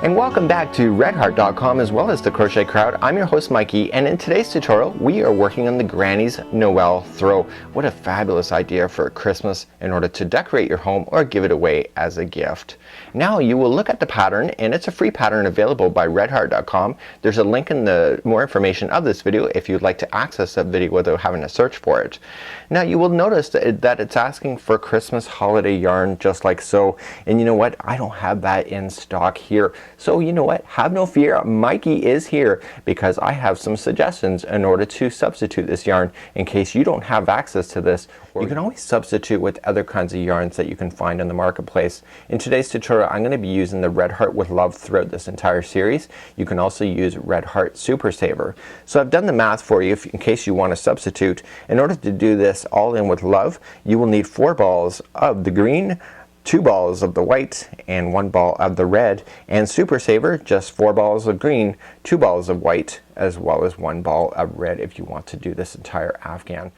And welcome back to redheart.com as well as the Crochet Crowd. I'm your host Mikey, and in today's tutorial we are working on the Granny's Noel throw. What a fabulous idea for Christmas in order to decorate your home or give it away as a gift. Now you will look at the pattern, and it's a free pattern available by redheart.com. There's a link in the more information of this video if you'd like to access that video without having to search for it. Now you will notice that it's asking for Christmas holiday yarn just like so, and you know what, I don't have that in stock here. So you know what, have no fear, Mikey is here because I have some suggestions in order to substitute this yarn in case you don't have access to this. You can always substitute with other kinds of yarns that you can find in the marketplace. In today's tutorial I'm going to be using the Red Heart with Love throughout this entire series. You can also use Red Heart Super Saver. So I've done the math for you in case you want to substitute. In order to do this all in with love, you will need 4 balls of the green, 2 balls of the white, and 1 ball of the red. And Super Saver, just 4 balls of green, 2 balls of white, as well as 1 ball of red if you want to do this entire Afghan.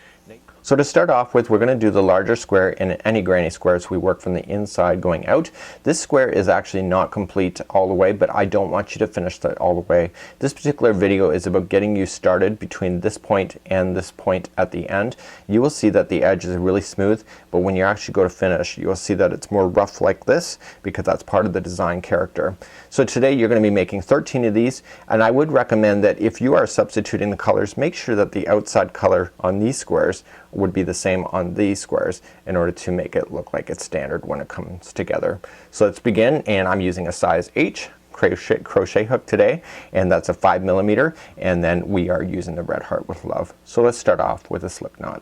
So to start off with, we're going to do the larger square in any granny square, so we work from the inside going out. This square is actually not complete all the way, but I don't want you to finish that all the way. This particular video is about getting you started between this point and this point at the end. You will see that the edge is really smooth, but when you actually go to finish you'll see that it's more rough like this because that's part of the design character. So today you're going to be making 13 of these, and I would recommend that if you are substituting the colors, make sure that the outside color on these squares would be the same on these squares in order to make it look like it's standard when it comes together. So let's begin, and I'm using a size H crochet hook today, and that's a 5mm, and then we are using the Red Heart with Love. So let's start off with a slip knot.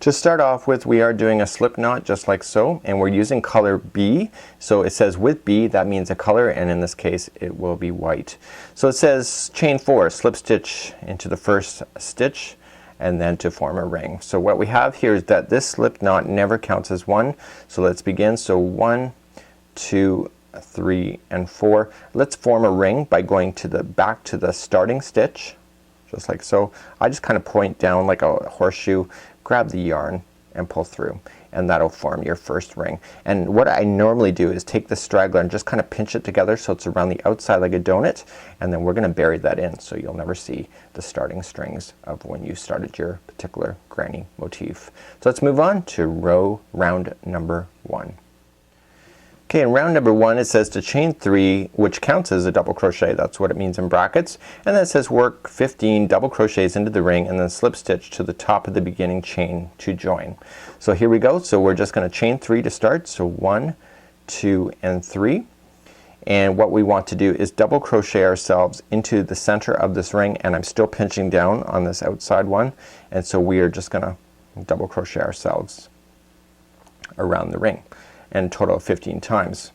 To start off with, we are doing a slip knot just like so, and we're using color B. So it says with B, that means a color, and in this case it will be white. So it says chain 4, slip stitch into the first stitch, and then to form a ring. So what we have here is that this slip knot never counts as 1. So let's begin. So 1, 2, 3, and 4. Let's form a ring by going to the back to the starting stitch just like so. I just kind of point down like a horseshoe, grab the yarn and pull through, and that'll form your first ring. And what I normally do is take the straggler and just kind of pinch it together so it's around the outside like a donut, and then we're gonna bury that in so you'll never see the starting strings of when you started your particular granny motif. So let's move on to round number 1. Okay, in round number 1 it says to chain 3, which counts as a double crochet. That's what it means in brackets. And then it says work 15 double crochets into the ring and then slip stitch to the top of the beginning chain to join. So here we go. So we're just going to chain 3 to start. So 1, 2, and 3. And what we want to do is double crochet ourselves into the center of this ring, and I'm still pinching down on this outside one, and so we are just gonna double crochet ourselves around the ring, and a total of 15 times.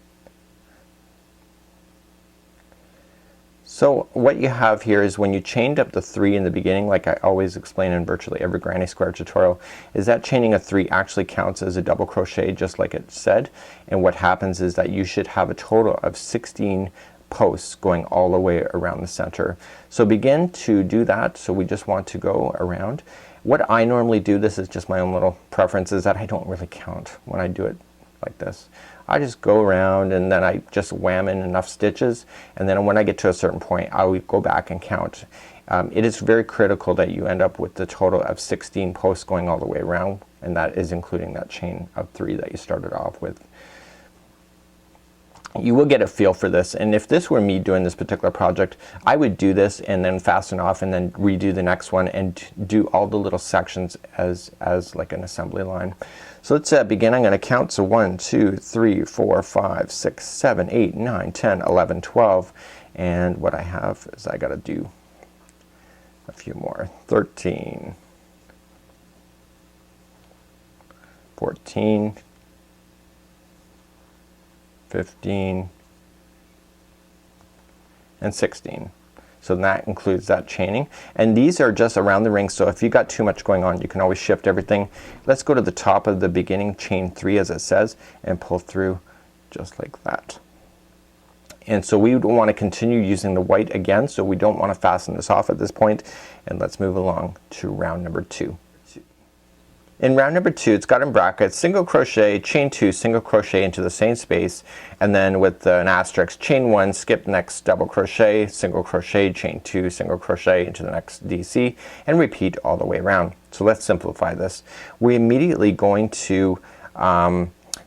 So what you have here is when you chained up the 3 in the beginning, like I always explain in virtually every granny square tutorial, is that chaining a 3 actually counts as a double crochet just like it said, and what happens is that you should have a total of 16 posts going all the way around the center. So begin to do that. So we just want to go around. What I normally do, this is just my own little preference, is that I don't really count when I do it like this. I just go around and then I just wham in enough stitches, and then when I get to a certain point I will go back and count. It is very critical that you end up with the total of 16 posts going all the way around, and that is including that chain of 3 that you started off with. You will get a feel for this, and if this were me doing this particular project, I would do this and then fasten off and then redo the next one and do all the little sections as like an assembly line. So let's begin. I'm going to count. So 1, 2, 3, 4, 5, 6, 7, 8, 9, 10, 11, 12, and what I have is I got to do a few more. 13, 14, 15, and 16. So that includes that chaining, and these are just around the ring, so if you got too much going on you can always shift everything. Let's go to the top of the beginning, chain 3 as it says, and pull through just like that. And so we want to continue using the white again, so we don't want to fasten this off at this point, and let's move along to round number 2. In round number 2, it's got in brackets single crochet, chain 2, single crochet into the same space, and then with an asterisk, chain 1, skip next double crochet, single crochet, chain 2, single crochet into the next DC, and repeat all the way around. So let's simplify this. We're immediately going to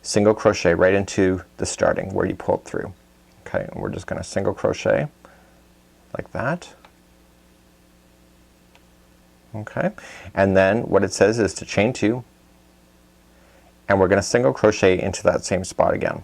single crochet right into the starting where you pulled through. Okay, and we're just going to single crochet like that. Okay, and then what it says is to chain 2, and we're going to single crochet into that same spot again.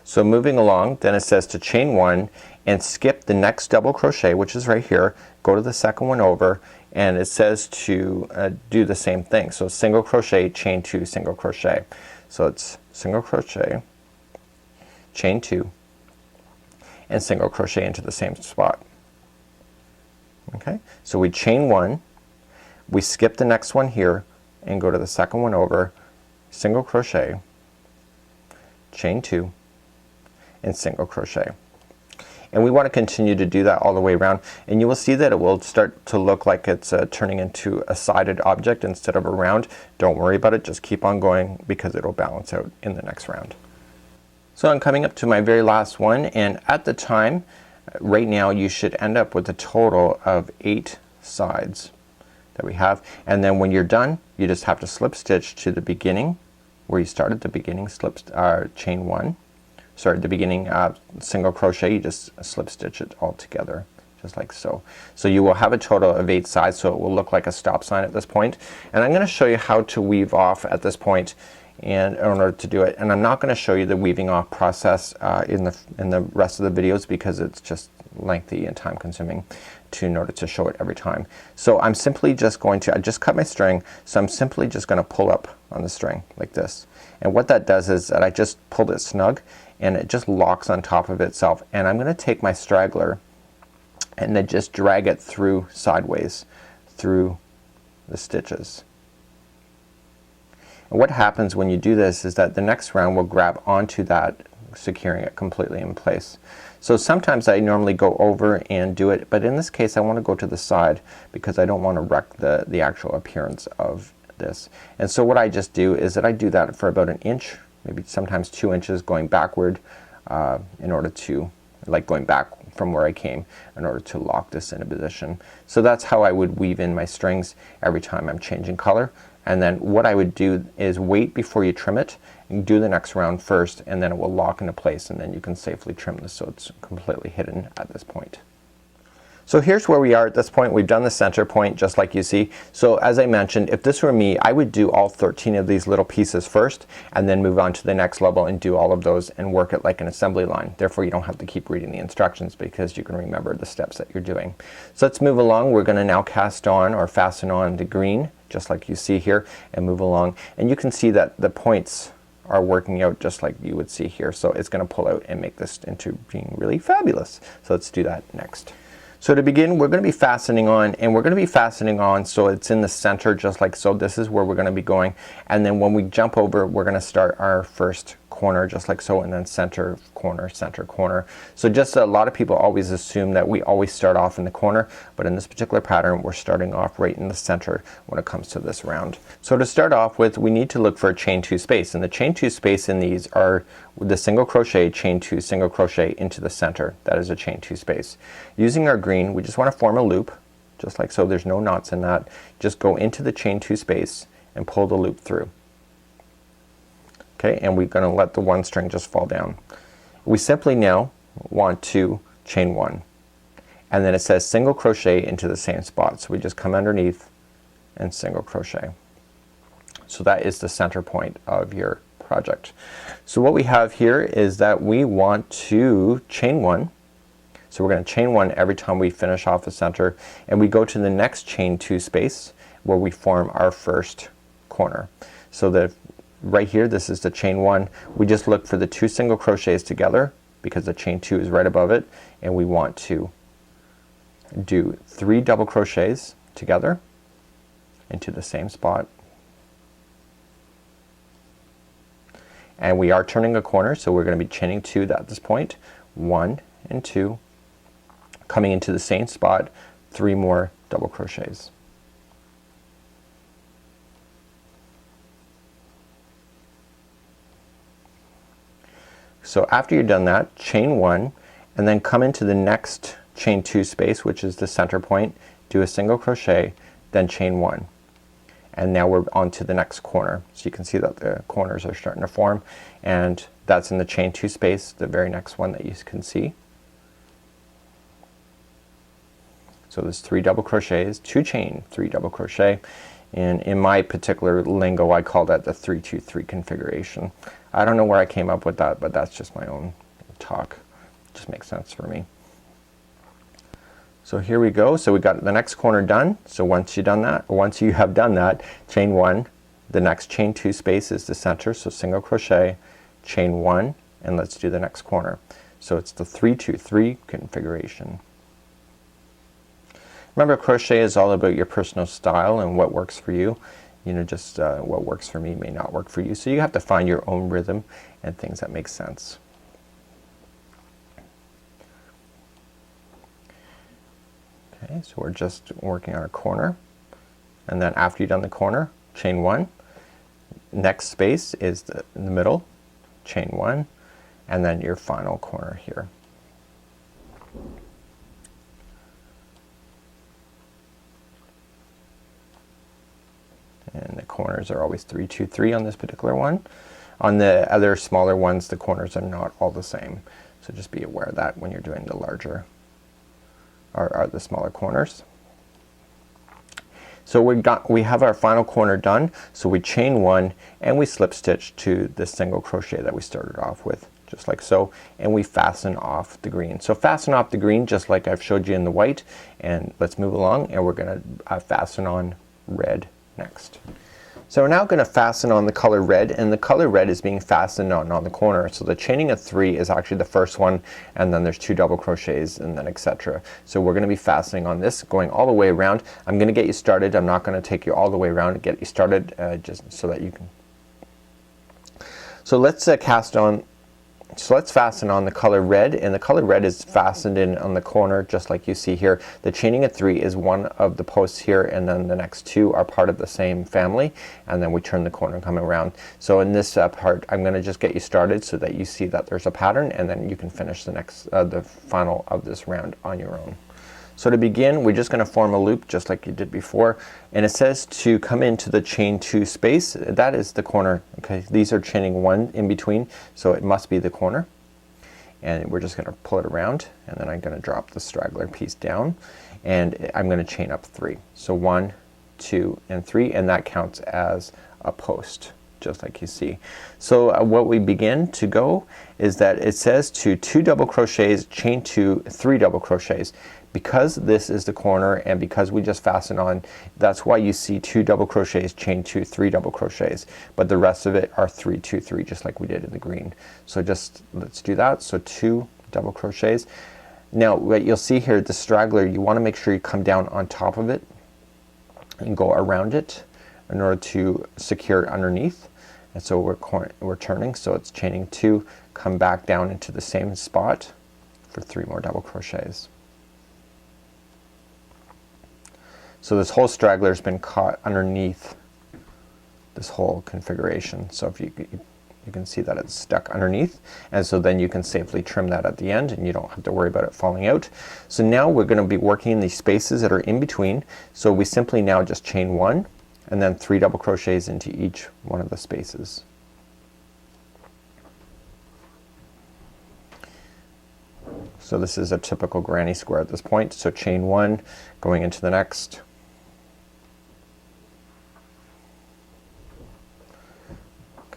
So moving along, then it says to chain 1 and skip the next double crochet, which is right here, go to the second one over, and it says to do the same thing. So single crochet, chain 2, single crochet. So it's single crochet, chain 2, and single crochet into the same spot. Okay, so we chain 1, we skip the next one here and go to the second one over, single crochet, chain 2, and single crochet. And we want to continue to do that all the way around, and you will see that it will start to look like it's turning into a sided object instead of a round. Don't worry about it, just keep on going because it'll balance out in the next round. So I'm coming up to my very last one, and at the time right now you should end up with a total of 8 sides that we have, and then when you're done you just have to slip stitch to the beginning where you started, the beginning chain 1, sorry, the beginning single crochet, you just slip stitch it all together just like so. So you will have a total of 8 sides, so it will look like a stop sign at this point, and I'm going to show you how to weave off at this point and in order to do it, and I'm not going to show you the weaving off process in the rest of the videos because it's just lengthy and time consuming in order to show it every time. So I'm simply just going to, I just cut my string, so I'm simply just going to pull up on the string like this, and what that does is that I just pulled it snug and it just locks on top of itself, and I'm going to take my straggler and then just drag it through sideways through the stitches. And what happens when you do this is that the next round will grab onto that, securing it completely in place. So sometimes I normally go over and do it, but in this case I want to go to the side because I don't want to wreck the actual appearance of this. And so what I just do is that I do that for about 1 inch, maybe sometimes 2 inches, going backward in order to, like going back from where I came, in order to lock this in a position. So that's how I would weave in my strings every time I'm changing color. And then what I would do is wait before you trim it and do the next round first, and then it will lock into place, and then you can safely trim this so it's completely hidden at this point. So here's where we are at this point. We've done the center point just like you see. So as I mentioned, if this were me, I would do all 13 of these little pieces first and then move on to the next level and do all of those and work it like an assembly line. Therefore you don't have to keep reading the instructions because you can remember the steps that you're doing. So let's move along. We're going to now cast on or fasten on the green just like you see here and move along, and you can see that the points are working out just like you would see here. So it's going to pull out and make this into being really fabulous. So let's do that next. So to begin, we're going to be fastening on, and we're going to be fastening on so it's in the center just like so. This is where we're going to be going, and then when we jump over we're going to start our first corner just like so, and then center corner, center corner. So just a lot of people always assume that we always start off in the corner, but in this particular pattern we're starting off right in the center when it comes to this round. So to start off with, we need to look for a chain 2 space, and the chain 2 space in these are the single crochet, chain 2, single crochet into the center. That is a chain 2 space. Using our green, we just want to form a loop just like so. There's no knots in that. Just go into the chain 2 space and pull the loop through. Okay, and we're going to let the one string just fall down. We simply now want to chain 1, and then it says single crochet into the same spot, so we just come underneath and single crochet. So that is the center point of your project. So what we have here is that we want to chain 1. So we're going to chain 1 every time we finish off the center, and we go to the next chain 2 space where we form our first corner. So right here, this is the chain 1. We just look for the 2 single crochets together because the chain 2 is right above it, and we want to do 3 double crochets together into the same spot, and we are turning a corner, so we're going to be chaining 2 at this point. 1 and 2, coming into the same spot, 3 more double crochets. So after you've done that, chain 1 and then come into the next chain 2 space, which is the center point, do a single crochet, then chain 1, and now we're on to the next corner. So you can see that the corners are starting to form, and that's in the chain 2 space, the very next one that you can see. So there's 3 double crochets, 2 chain, 3 double crochet, and in my particular lingo I call that the 3-2-3 configuration. I don't know where I came up with that, but that's just my own talk. It just makes sense for me. So here we go. So we got the next corner done. So once you have done that, chain 1, the next chain 2 space is the center, so single crochet, chain 1, and let's do the next corner. So it's the 3-2-3 configuration. Remember, crochet is all about your personal style and what works for you. You know, just what works for me may not work for you. So you have to find your own rhythm and things that make sense. Okay, so we're just working on a corner, and then after you've done the corner, chain 1. Next space is in the middle, chain 1, and then your final corner here. And the corners are always 3-2-3 on this particular one. On the other smaller ones, the corners are not all the same. So just be aware of that when you're doing the larger or the smaller corners. So we have our final corner done. So we chain 1 and we slip stitch to the single crochet that we started off with, just like so, and we fasten off the green. So fasten off the green just like I've showed you in the white, and let's move along, and we're gonna fasten on red next. So we're now going to fasten on the color red, and the color red is being fastened on the corner. So the chaining of 3 is actually the first one, and then there's 2 double crochets, and then etc. So we're going to be fastening on this, going all the way around. I'm going to get you started. I'm not going to take you all the way around to get you started, just so that you can. So let's let's fasten on the color red, and the color red is fastened in on the corner just like you see here. The chaining of 3 is one of the posts here, and then the next 2 are part of the same family, and then we turn the corner and come around. So in this part I'm going to just get you started so that you see that there's a pattern, and then you can finish the next the final of this round on your own. So to begin, we're just going to form a loop just like you did before, and it says to come into the chain 2 space. That is the corner. Okay, these are chaining 1 in between, so it must be the corner, and we're just going to pull it around, and then I'm going to drop the straggler piece down, and I'm going to chain up 3. So 1, 2, and 3, and that counts as a post, just like you see. So what we begin to go is that it says to 2 double crochets, chain 2, 3 double crochets. Because this is the corner, and because we just fasten on, that's why you see 2 double crochets, chain 2, 3 double crochets, but the rest of it are 3-2-3, just like we did in the green. So just let's do that. So 2 double crochets. Now what you'll see here, the straggler, you want to make sure you come down on top of it and go around it in order to secure it underneath. And so we're turning, so it's chaining 2, come back down into the same spot for 3 more double crochets. So this whole straggler has been caught underneath this whole configuration. So if you can see that it's stuck underneath, and so then you can safely trim that at the end, and you don't have to worry about it falling out. So now we're going to be working in these spaces that are in between. So we simply now just chain 1 and then 3 double crochets into each one of the spaces. So this is a typical granny square at this point. So chain 1, going into the next.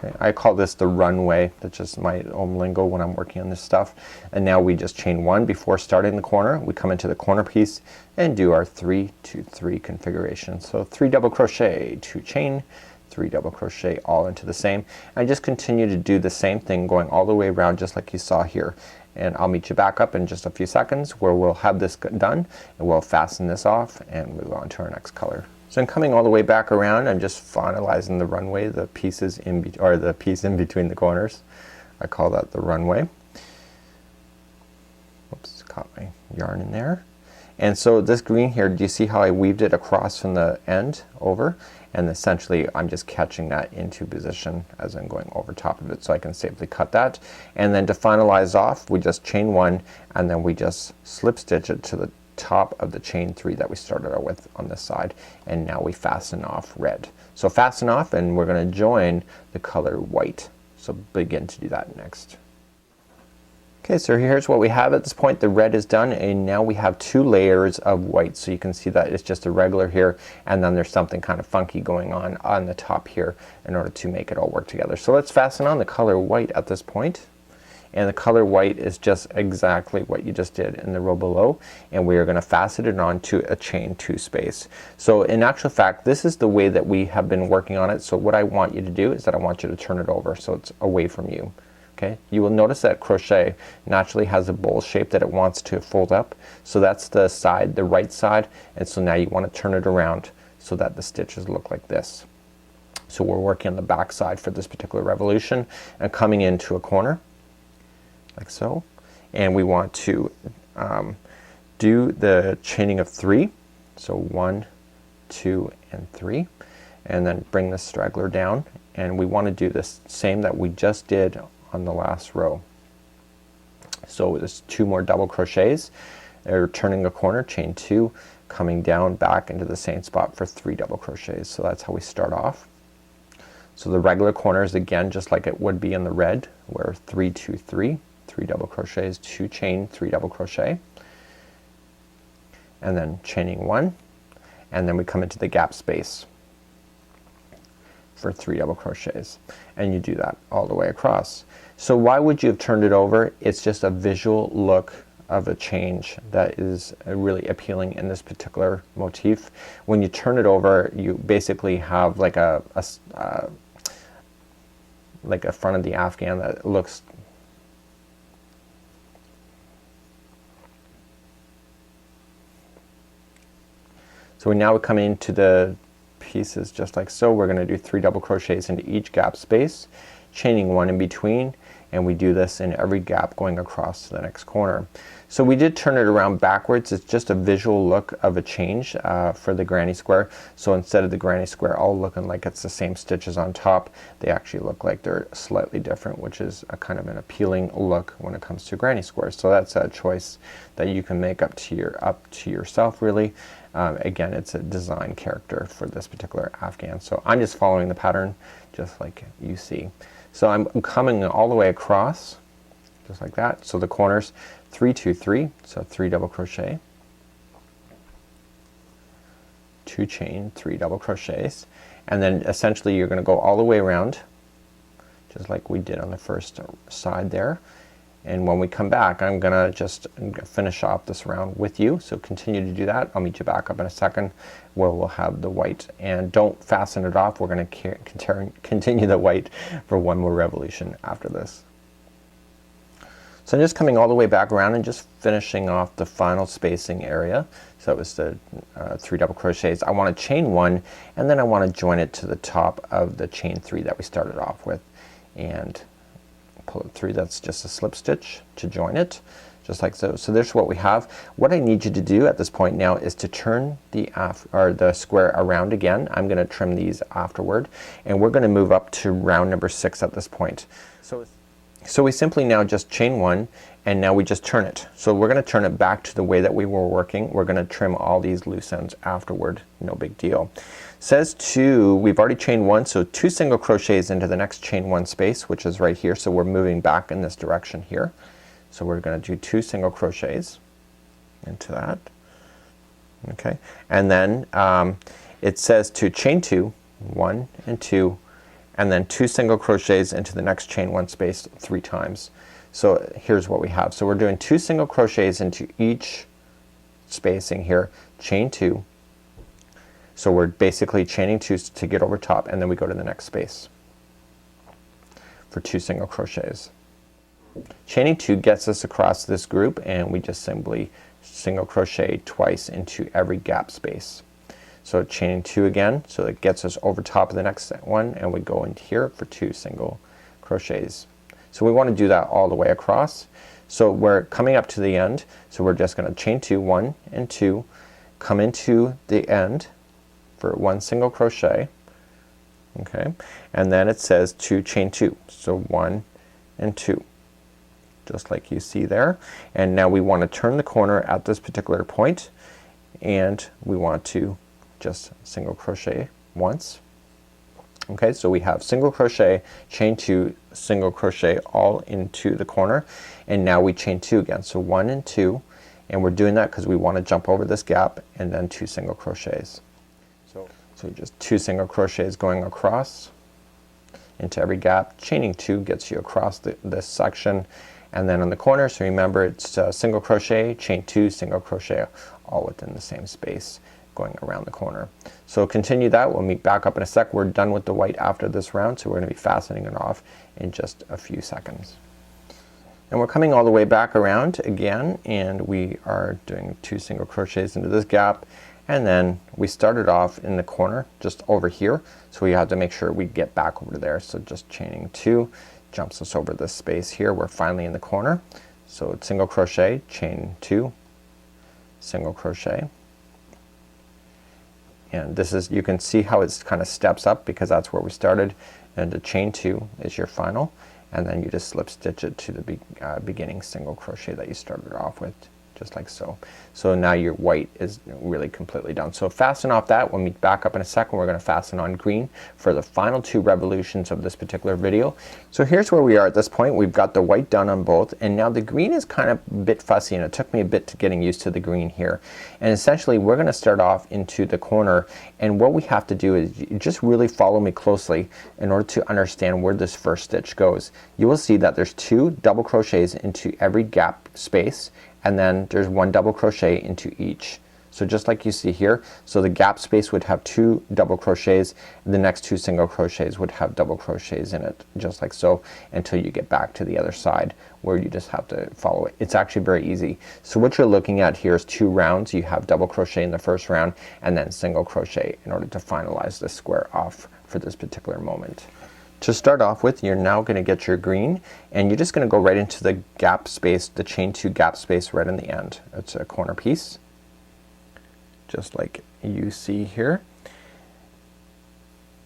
Okay, I call this the runway. That's just my own lingo when I'm working on this stuff. And now we just chain 1 before starting the corner. We come into the corner piece and do our 3-2-3 configuration. So 3 double crochet, 2 chain, 3 double crochet, all into the same. I just continue to do the same thing going all the way around just like you saw here. And I'll meet you back up in just a few seconds where we'll have this done, and we'll fasten this off and move on to our next color. So I'm coming all the way back around. I'm just finalizing the runway, the pieces the piece in between the corners. I call that the runway. Oops, caught my yarn in there. And so this green here, do you see how I weaved it across from the end over? And essentially I'm just catching that into position as I'm going over top of it, so I can safely cut that. And then to finalize off, we just chain 1 and then we just slip stitch it to the top of the chain 3 that we started out with on this side, and now we fasten off red. So fasten off, and we're gonna join the color white. So begin to do that next. Okay, so here's what we have at this point. The red is done, and now we have 2 layers of white. So you can see that it's just a regular here, and then there's something kind of funky going on the top here in order to make it all work together. So let's fasten on the color white at this point. And the color white is just exactly what you just did in the row below, and we are going to fasten it on to a chain 2 space. So in actual fact, this is the way that we have been working on it. So what I want you to do is that I want you to turn it over so it's away from you. Okay, you will notice that crochet naturally has a bowl shape that it wants to fold up. So that's the side, the right side, and so now you want to turn it around so that the stitches look like this. So we're working on the back side for this particular revolution and coming into a corner like so, and we want to do the chaining of 3. So 1, 2, and 3, and then bring the straggler down, and we want to do this same that we just did on the last row. So there's 2 more double crochets. They're turning a corner, chain 2, coming down back into the same spot for 3 double crochets. So that's how we start off. So the regular corners, again, just like it would be in the red, where 3, 2, 3, 3 double crochets, 2 chain, 3 double crochet, and then chaining 1, and then we come into the gap space for 3 double crochets, and you do that all the way across. So why would you have turned it over? It's just a visual look of a change that is really appealing in this particular motif. When you turn it over, you basically have like a front of the Afghan that looks so now we come into the pieces just like so. We're gonna do 3 double crochets into each gap space, chaining 1 in between, and we do this in every gap going across to the next corner. So we did turn it around backwards. It's just a visual look of a change for the granny square. So instead of the granny square all looking like it's the same stitches on top, they actually look like they're slightly different, which is a kind of an appealing look when it comes to granny squares. So that's a choice that you can make up to yourself really. Again, it's a design character for this particular Afghan. So I'm just following the pattern just like you see. So I'm coming all the way across just like that. So the corners 3, 2, 3, so 3 double crochet, 2 chain, 3 double crochets, and then essentially you're going to go all the way around just like we did on the first side there. And when we come back, I'm gonna just finish off this round with you. So continue to do that. I'll meet you back up in a second where we'll have the white, and don't fasten it off. We're gonna continue the white for 1 more revolution after this. So I'm just coming all the way back around and just finishing off the final spacing area. So it was the 3 double crochets. I want to chain 1, and then I want to join it to the top of the chain 3 that we started off with, and pull it through. That's just a slip stitch to join it just like so. So there's what we have. What I need you to do at this point now is to turn the square around again. I'm gonna trim these afterward, and we're gonna move up to round number 6 at this point. So we simply now just chain 1, and now we just turn it. So we're gonna turn it back to the way that we were working. We're gonna trim all these loose ends afterward, no big deal. Says we've already chained 1, so 2 single crochets into the next chain 1 space, which is right here. So we're moving back in this direction here. So we're gonna do 2 single crochets into that. Okay, and then it says to chain 2, 1 and 2, and then 2 single crochets into the next chain 1 space 3 times. So here's what we have. So we're doing 2 single crochets into each spacing here, chain 2. So we're basically chaining 2 to get over top, and then we go to the next space for 2 single crochets. Chaining 2 gets us across this group, and we just simply single crochet twice into every gap space. So chaining 2 again, so it gets us over top of the next one, and we go into here for 2 single crochets. So we want to do that all the way across. So we're coming up to the end, so we're just gonna chain 2, 1 and 2, come into the end for 1 single crochet, okay, and then it says to chain 2, so 1 and 2, just like you see there. And now we want to turn the corner at this particular point, and we want to just single crochet once. Okay, so we have single crochet, chain 2, single crochet all into the corner, and now we chain 2 again, so 1 and 2, and we're doing that because we want to jump over this gap, and then 2 single crochets. So just 2 single crochets going across into every gap, chaining 2 gets you across this section, and then on the corner, so remember it's single crochet, chain 2, single crochet, all within the same space going around the corner. So continue that. We'll meet back up in a sec. We're done with the white after this round, so we're gonna be fastening it off in just a few seconds. And we're coming all the way back around again, and we are doing 2 single crochets into this gap, and then we started off in the corner just over here, so we have to make sure we get back over there. So just chaining 2 jumps us over this space here. We're finally in the corner, so it's single crochet, chain 2, single crochet, and this is, you can see how it's kind of steps up because that's where we started, and the chain 2 is your final, and then you just slip stitch it to the beginning single crochet that you started off with, just like so. So now your white is really completely done. So fasten off that. We'll meet back up in a second. We're going to fasten on green for the final 2 revolutions of this particular video. So here's where we are at this point. We've got the white done on both, and now the green is kind of a bit fussy, and it took me a bit to getting used to the green here. And essentially we're gonna start off into the corner, and what we have to do is you just really follow me closely in order to understand where this first stitch goes. You will see that there's 2 double crochets into every gap space, and then there's 1 double crochet into each. So just like you see here, so the gap space would have 2 double crochets, and the next 2 single crochets would have double crochets in it, just like so, until you get back to the other side where you just have to follow it. It's actually very easy. So what you're looking at here is 2 rounds. You have double crochet in the first round, and then single crochet in order to finalize the square off for this particular moment. To start off with, you're now gonna get your green, and you're just gonna go right into the gap space, the chain 2 gap space right in the end. It's a corner piece, just like you see here.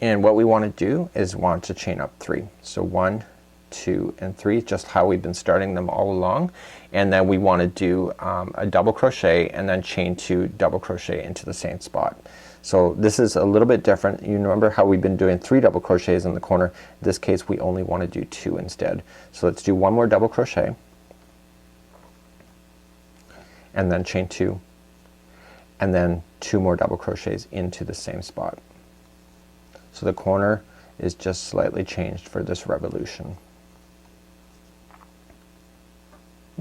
And what we want to do is want to chain up 3. So 1, 2 and 3, just how we've been starting them all along. And then we want to do a double crochet and then chain 2 double crochet into the same spot. So this is a little bit different. You remember how we've been doing 3 double crochets in the corner. In this case we only want to do 2 instead. So let's do 1 more double crochet and then chain 2, and then 2 more double crochets into the same spot. So the corner is just slightly changed for this revolution.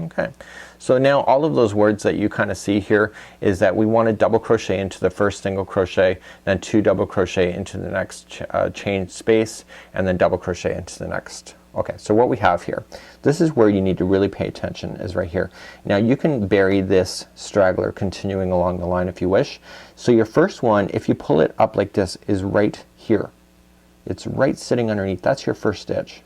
Okay, so now all of those words that you kind of see here is that we want to double crochet into the first single crochet, then 2 double crochet into the next chain space, and then double crochet into the next. Okay, so what we have here, this is where you need to really pay attention, is right here. Now you can bury this straggler continuing along the line if you wish. So your first one, if you pull it up like this, is right here. It's right sitting underneath. That's your first stitch.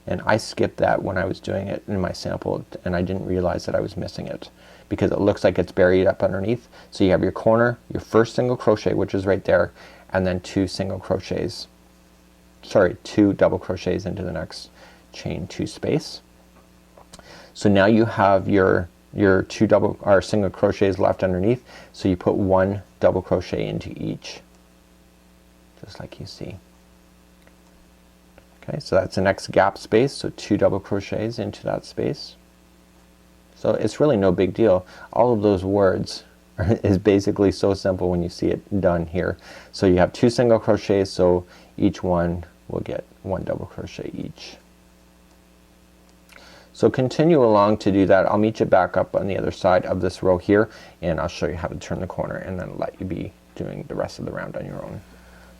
And I skipped that when I was doing it in my sample, and I didn't realize that I was missing it because it looks like it's buried up underneath. So you have your corner, your first single crochet, which is right there, and then 2 single crochets. Sorry, 2 double crochets into the next chain 2 space. So now you have your 2 double or single crochets left underneath, so you put 1 double crochet into each, just like you see. Okay, so that's the next gap space, so 2 double crochets into that space. So it's really no big deal. All of those words is basically so simple when you see it done here. So you have 2 single crochets, so each one will get 1 double crochet each. So continue along to do that. I'll meet you back up on the other side of this row here, and I'll show you how to turn the corner and then let you be doing the rest of the round on your own.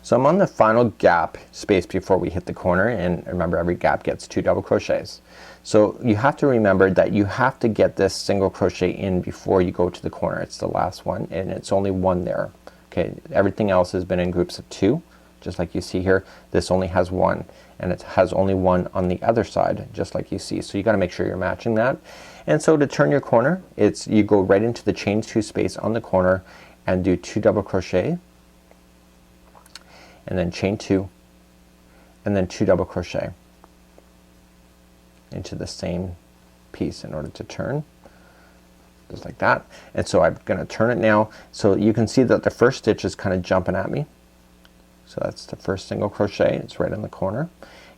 So I'm on the final gap space before we hit the corner, and remember every gap gets 2 double crochets. So you have to remember that you have to get this single crochet in before you go to the corner. It's the last one, and it's only 1 there. Okay, everything else has been in groups of 2, just like you see here. This only has 1, and it has only one on the other side, just like you see. So you got to make sure you're matching that. And so to turn your corner, it's you go right into the chain 2 space on the corner and do 2 double crochet, and then chain 2, and then 2 double crochet into the same piece in order to turn, just like that. And so I'm gonna turn it now, so you can see that the first stitch is kind of jumping at me. So that's the first single crochet, it's right in the corner,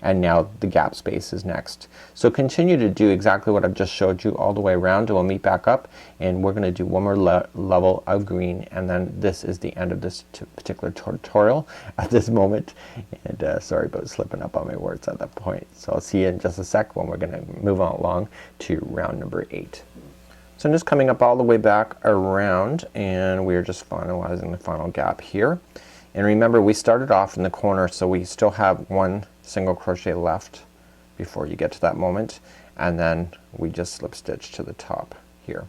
and now the gap space is next. So continue to do exactly what I've just showed you all the way around, and we'll meet back up and we're gonna do one more level of green, and then this is the end of this particular tutorial at this moment. And sorry about slipping up on my words at that point. So I'll see you in just a sec when we're gonna move on along to round number 8. So I'm just coming up all the way back around, and we're just finalizing the final gap here. And remember, we started off in the corner, so we still have one single crochet left before you get to that moment, and then we just slip stitch to the top here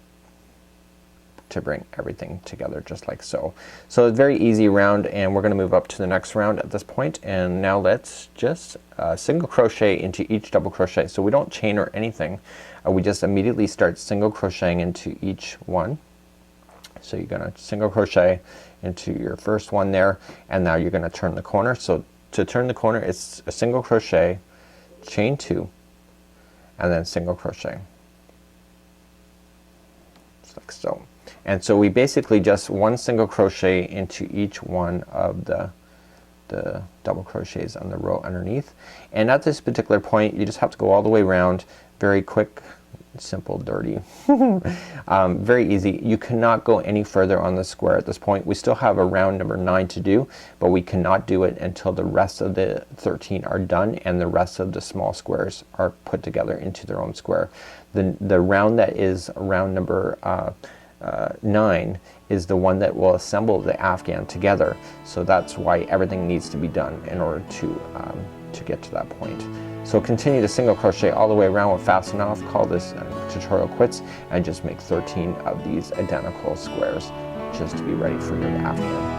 to bring everything together just like so. So it's a very easy round, and we're gonna move up to the next round at this point. And now let's just single crochet into each double crochet. So we don't chain or anything, we just immediately start single crocheting into each one. So you're gonna single crochet into your first one there, and now you're gonna turn the corner. So to turn the corner, it's a single crochet, chain 2, and then single crochet, just like so. And so we basically just one single crochet into each one of the double crochets on the row underneath. And at this particular point, you just have to go all the way around, very quick, simple, dirty. Very easy. You cannot go any further on the square at this point. We still have a round number 9 to do, but we cannot do it until the rest of the 13 are done and the rest of the small squares are put together into their own square. The round that is round number 9 is the one that will assemble the Afghan together. So that's why everything needs to be done in order to get to that point. So continue to single crochet all the way around with fasten off, call this tutorial quits, and just make 13 of these identical squares just to be ready for your Afghan.